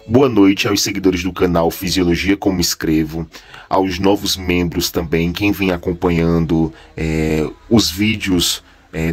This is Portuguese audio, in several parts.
Boa noite aos seguidores do canal Fisiologia Como Escrevo, aos novos membros também, quem vem acompanhando os vídeos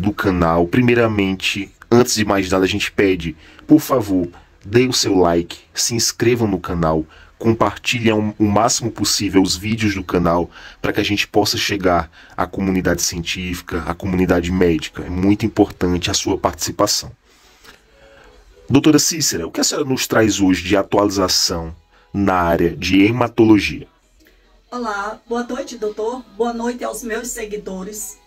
do canal. Primeiramente, antes de mais nada, a gente pede, por favor, dê o seu like, se inscrevam no canal, compartilhem o máximo possível os vídeos do canal para que a gente possa chegar à comunidade científica, à comunidade médica. É muito importante a sua participação. Doutora Cícera, o que a senhora nos traz hoje de atualização na área de hematologia? Olá, boa noite, doutor. Boa noite aos meus seguidores.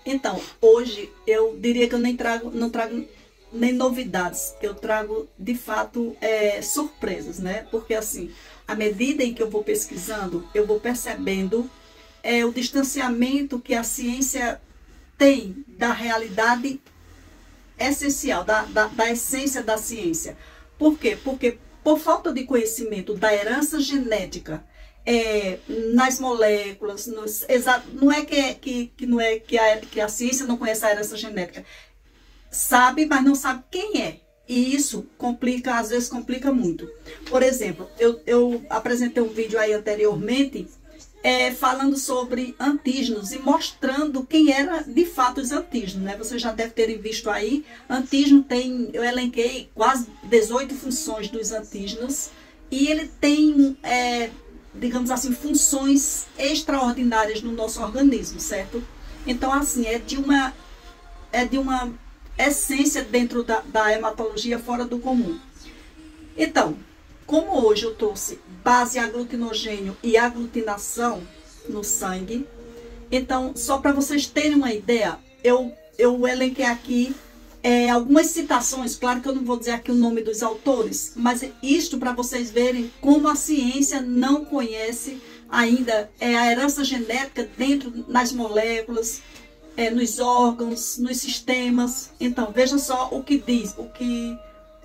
Então, hoje eu diria que eu não trago nem novidades, eu trago de fato surpresas, né? Porque assim, à medida em que eu vou pesquisando, eu vou percebendo o distanciamento que a ciência tem da realidade essencial, da essência da ciência. Por quê? Porque por falta de conhecimento da herança genética nas moléculas, não é que a ciência não conhece a herança genética. Sabe, mas não sabe quem é. E isso complica, às vezes complica muito. Por exemplo, eu apresentei um vídeo aí anteriormente falando sobre antígenos e mostrando quem era de fato os antígenos, né? Vocês já devem terem visto aí, antígeno eu elenquei quase 18 funções dos antígenos e ele tem, digamos assim, funções extraordinárias no nosso organismo, certo? Então, assim, é de uma essência dentro da hematologia fora do comum. Então, como hoje eu trouxe base aglutinogênio e aglutinação no sangue, então, só para vocês terem uma ideia, eu elenquei aqui algumas citações. Claro que eu não vou dizer aqui o nome dos autores, mas isto para vocês verem como a ciência não conhece ainda a herança genética dentro nas moléculas, nos órgãos, nos sistemas. Então, veja só o que diz,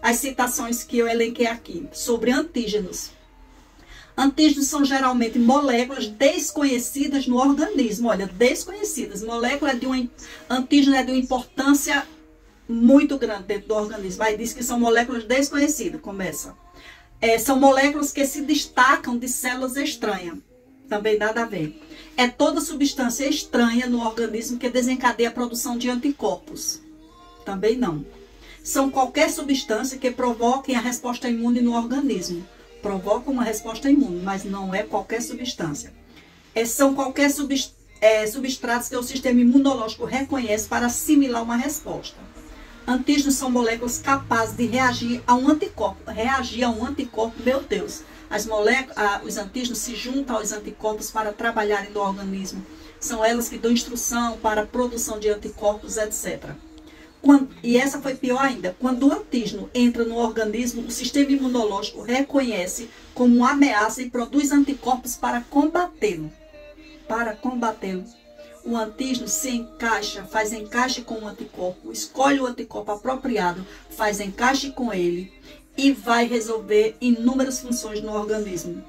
as citações que eu elenquei aqui sobre antígenos. Antígenos são moléculas desconhecidas no organismo. Olha, desconhecidas. Antígeno é de uma importância muito grande dentro do organismo. Aí diz que são moléculas desconhecidas. Começa. São moléculas que se destacam de células estranhas. Também nada a ver. É toda substância estranha no organismo que desencadeia a produção de anticorpos. Também não. São qualquer substância que provoque a resposta imune no organismo. Provoca uma resposta imune, mas não é qualquer substância. São qualquer substratos que o sistema imunológico reconhece para assimilar uma resposta. Antígenos são moléculas capazes de reagir a um anticorpo. Reagir a um anticorpo, meu Deus. Os antígenos se juntam aos anticorpos para trabalharem no organismo. São elas que dão instrução para a produção de anticorpos, etc. E essa foi pior ainda. Quando o antígeno entra no organismo, o sistema imunológico reconhece como uma ameaça e produz anticorpos para combatê-lo. O antígeno faz encaixe com o anticorpo, escolhe o anticorpo apropriado, faz encaixe com ele e vai resolver inúmeras funções no organismo,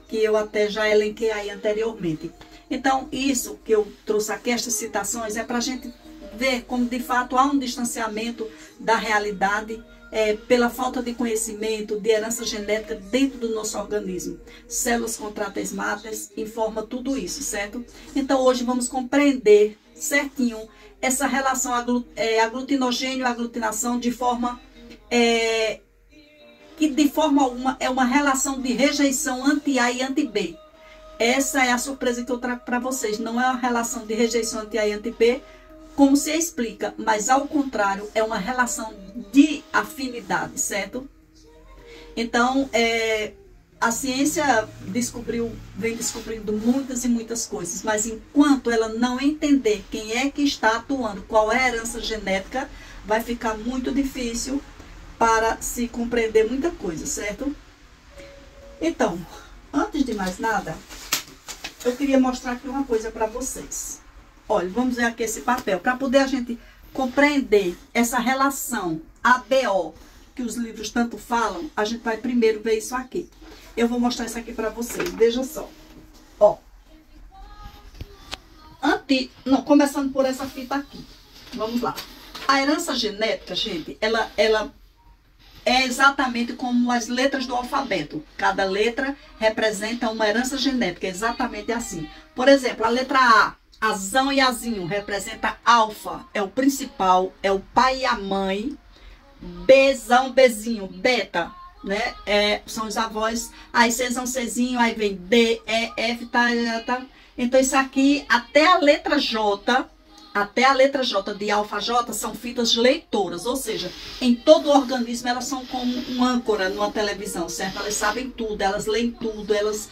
que eu até já elenquei aí anteriormente. Então, isso que eu trouxe aqui, estas citações, é para a gente ver como de fato há um distanciamento da realidade pela falta de conhecimento, de herança genética dentro do nosso organismo. Células contratas matas informa tudo isso, certo? Então hoje vamos compreender certinho essa relação aglutinogênio-aglutinação de forma que de forma alguma é uma relação de rejeição anti-A e anti-B. Essa é a surpresa que eu trago para vocês. Não é uma relação de rejeição anti-A e anti-B, como se explica, mas ao contrário, é uma relação de afinidade, certo? Então, a ciência vem descobrindo muitas e muitas coisas, mas enquanto ela não entender quem é que está atuando, qual é a herança genética, vai ficar muito difícil para se compreender muita coisa, certo? Então, antes de mais nada, eu queria mostrar aqui uma coisa para vocês. Olha, vamos ver aqui esse papel. Para poder a gente compreender essa relação ABO que os livros tanto falam, a gente vai primeiro ver isso aqui. Eu vou mostrar isso aqui para vocês. Veja só. Ó. Começando por essa fita aqui. Vamos lá. A herança genética, gente, ela é exatamente como as letras do alfabeto. Cada letra representa uma herança genética, exatamente assim. Por exemplo, a letra A, azão e azinho, representa alfa, é o principal, é o pai e a mãe. Bzão, bezinho, beta, né? São os avós. Aí Czão, Czinho, aí vem D, E, F, tá. Então isso aqui, até a letra J de alfa J são fitas leitoras, ou seja, em todo o organismo elas são como um âncora numa televisão, certo? Elas sabem tudo, elas leem tudo, elas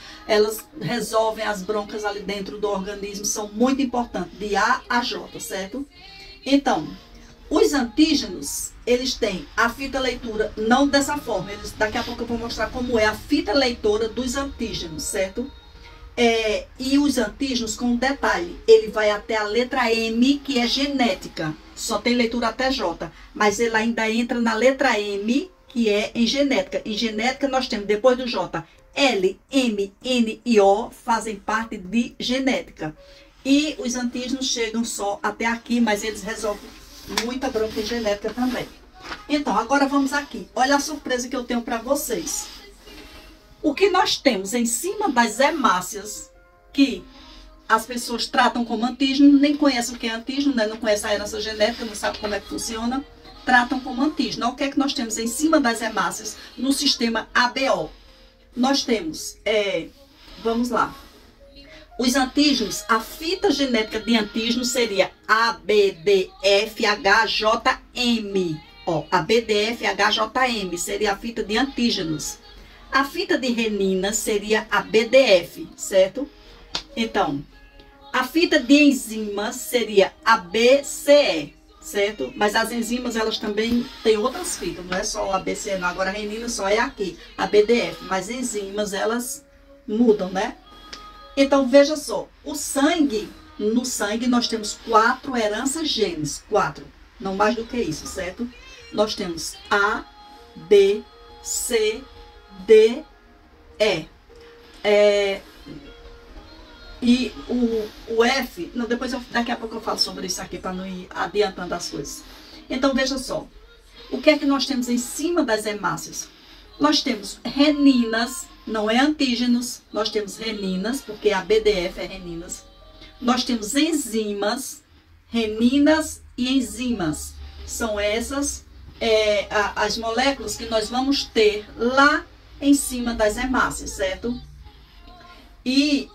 resolvem as broncas ali dentro do organismo, são muito importantes, de A a J, certo? Então, os antígenos, eles têm a fita leitura, não dessa forma, daqui a pouco eu vou mostrar como é a fita leitora dos antígenos, certo? E os antígenos, com um detalhe, ele vai até a letra M, que é genética, só tem leitura até J, mas ele ainda entra na letra M, que é em genética. Em genética nós temos, depois do J, L, M, N e O, fazem parte de genética. E os antígenos chegam só até aqui, mas eles resolvem muita bronca em genética também. Então, agora vamos aqui. Olha a surpresa que eu tenho para vocês. O que nós temos em cima das hemácias, que as pessoas tratam como antígeno, nem conhecem o que é antígeno, né? Não conhecem a herança genética, não sabem como é que funciona, tratam como antígeno. O que é que nós temos em cima das hemácias no sistema ABO? Nós temos, vamos lá, os antígenos, a fita genética de antígeno seria ABDFHJM. Ó, ABDFHJM seria a fita de antígenos. A fita de renina seria a BDF, certo? Então, a fita de enzimas seria a BCE, certo? Mas as enzimas, elas também têm outras fitas, não é só a BCE, não. Agora a renina só é aqui, a BDF. Mas enzimas, elas mudam, né? Então, veja só, o sangue, no sangue nós temos 4 heranças genes, 4, não mais do que isso, certo? Nós temos A, B, C, D, E. E o F, não, daqui a pouco eu falo sobre isso aqui, para não ir adiantando as coisas. Então, veja só, o que é que nós temos em cima das hemácias? Nós temos reninas, não é antígenos, nós temos reninas, porque a BDF é reninas. Nós temos enzimas, reninas e enzimas. São essas as moléculas que nós vamos ter lá em cima das hemácias, certo? E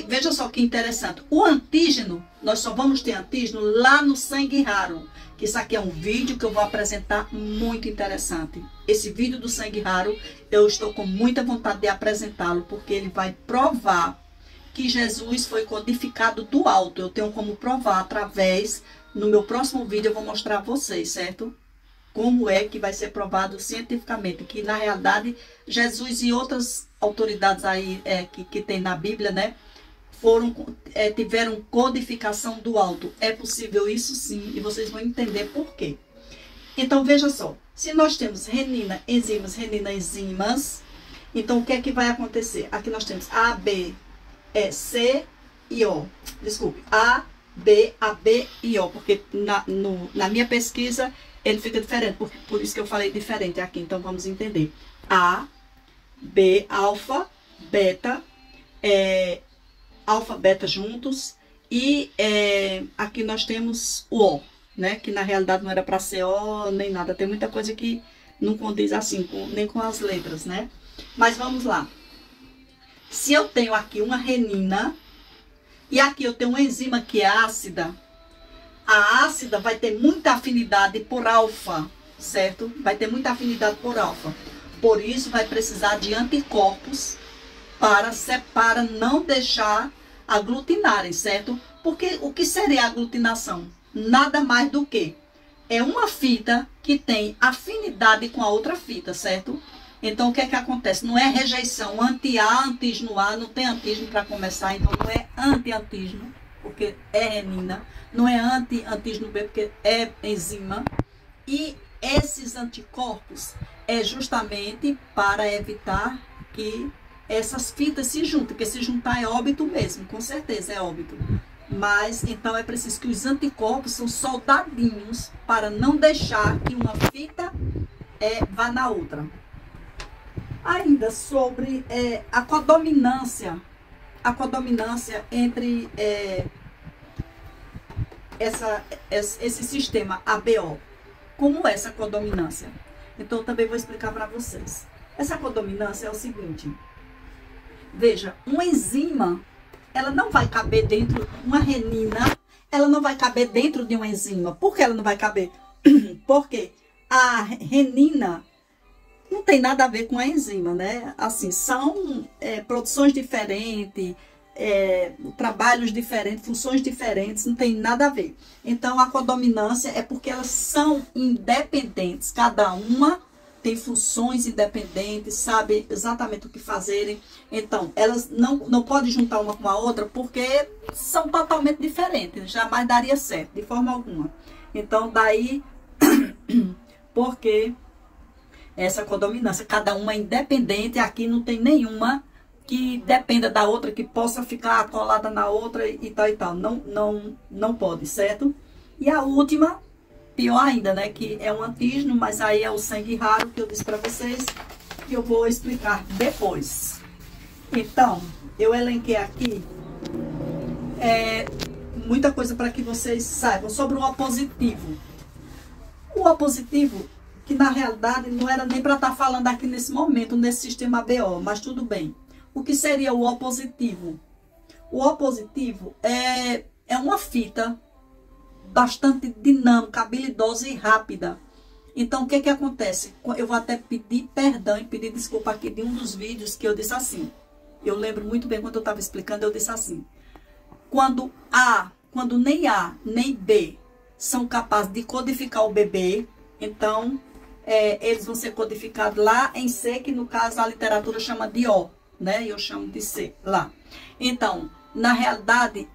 veja só que interessante, o antígeno, nós só vamos ter antígeno lá no sangue raro, que isso aqui é um vídeo que eu vou apresentar muito interessante. Esse vídeo do sangue raro, eu estou com muita vontade de apresentá-lo, porque ele vai provar que Jesus foi codificado do alto. Eu tenho como provar através, no meu próximo vídeo eu vou mostrar a vocês, certo? Como é que vai ser provado cientificamente, que na realidade Jesus e outras autoridades aí que tem na Bíblia, né, tiveram codificação do alto. É possível isso sim, e vocês vão entender por quê. Então veja só, se nós temos renina, enzimas, então o que é que vai acontecer? Aqui nós temos A, B, C e O. Desculpe, A, B e O, porque na minha pesquisa ele fica diferente, por isso que eu falei diferente aqui, então vamos entender. A, B, alfa, beta, alfa, beta juntos, e aqui nós temos o O, né, que na realidade não era para ser O nem nada, tem muita coisa que não condiz assim, nem com as letras, né? Mas vamos lá. Se eu tenho aqui uma renina, e aqui eu tenho uma enzima que é ácida, a ácida vai ter muita afinidade por alfa, certo? Vai ter muita afinidade por alfa. Por isso vai precisar de anticorpos para não deixar aglutinarem, certo? Porque o que seria a aglutinação? Nada mais do que uma fita que tem afinidade com a outra fita, certo? Então o que é que acontece? Não é rejeição, anti-A, antígeno A, não tem antígeno para começar, então não é anti-antígeno, porque é renina, não é anti-antígeno B, porque é enzima. E esses anticorpos é justamente para evitar que essas fitas se juntem, porque se juntar é óbito mesmo, com certeza é óbito. Mas então é preciso que os anticorpos são soldadinhos para não deixar que uma fita vá na outra. Ainda sobre a codominância entre esse sistema ABO. Como é essa codominância? Então, eu também vou explicar para vocês. Essa codominância é o seguinte. Veja, uma enzima, ela não vai caber dentro, uma renina, ela não vai caber dentro de uma enzima. Por que ela não vai caber? Porque a renina não tem nada a ver com a enzima, né? Assim, são produções diferentes, trabalhos diferentes, funções diferentes, não tem nada a ver. Então, a codominância é porque elas são independentes, cada uma tem funções independentes, sabe exatamente o que fazerem. Então, elas não podem juntar uma com a outra porque são totalmente diferentes, jamais daria certo, de forma alguma. Então, daí, porque essa codominância, cada uma é independente, aqui não tem nenhuma que dependa da outra, que possa ficar colada na outra e tal e tal. Não pode, certo? E a última, pior ainda, né? Que é um antígeno, mas aí é o sangue raro, que eu disse para vocês, que eu vou explicar depois. Então, eu elenquei aqui muita coisa para que vocês saibam sobre o O positivo. O O positivo, que na realidade não era nem para estar falando aqui nesse momento, nesse sistema ABO, mas tudo bem. O que seria o O positivo? O O positivo é uma fita bastante dinâmica, habilidosa e rápida. Então, o que que acontece? Eu vou até pedir perdão e pedir desculpa aqui de um dos vídeos que eu disse assim. Eu lembro muito bem quando eu estava explicando, eu disse assim. Quando nem A nem B são capazes de codificar o bebê, então eles vão ser codificados lá em C, que no caso a literatura chama de O, né? Eu chamo de C lá. Então, na realidade,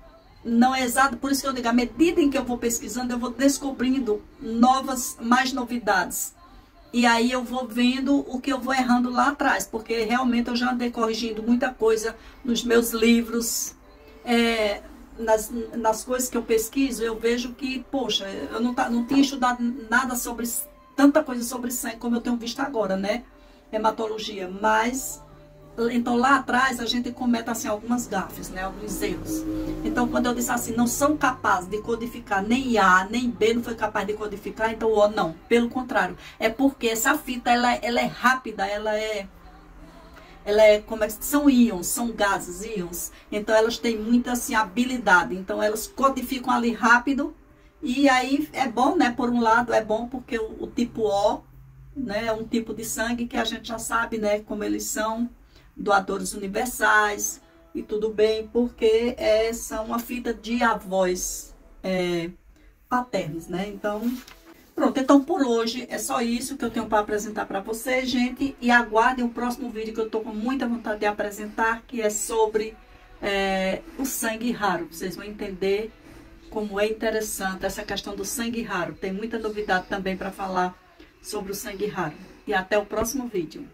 não é exato, por isso que eu digo, à medida em que eu vou pesquisando, eu vou descobrindo mais novidades. E aí eu vou vendo o que eu vou errando lá atrás, porque realmente eu já andei corrigindo muita coisa nos meus livros, nas coisas que eu pesquiso, eu vejo que, poxa, eu não tinha estudado nada sobre, tanta coisa sobre sangue como eu tenho visto agora, né? Hematologia, mas então lá atrás a gente comete assim algumas gafes, né? Alguns erros. Então quando eu disse assim, não são capazes de codificar, nem A, nem B não foi capaz de codificar, então O não, pelo contrário. É porque essa fita, ela é rápida, ela é como são íons, são gases, íons. Então elas têm muita assim habilidade, então elas codificam ali rápido. E aí é bom, né? Por um lado é bom porque o tipo O, né, é um tipo de sangue que a gente já sabe, né, como eles são doadores universais e tudo bem, porque são uma fita de avós paternos, né? Então, pronto. Então, por hoje é só isso que eu tenho para apresentar para vocês, gente. E aguardem o próximo vídeo que eu tô com muita vontade de apresentar, que é sobre o sangue raro. Vocês vão entender como é interessante essa questão do sangue raro. Tem muita novidade também para falar sobre o sangue raro. E até o próximo vídeo.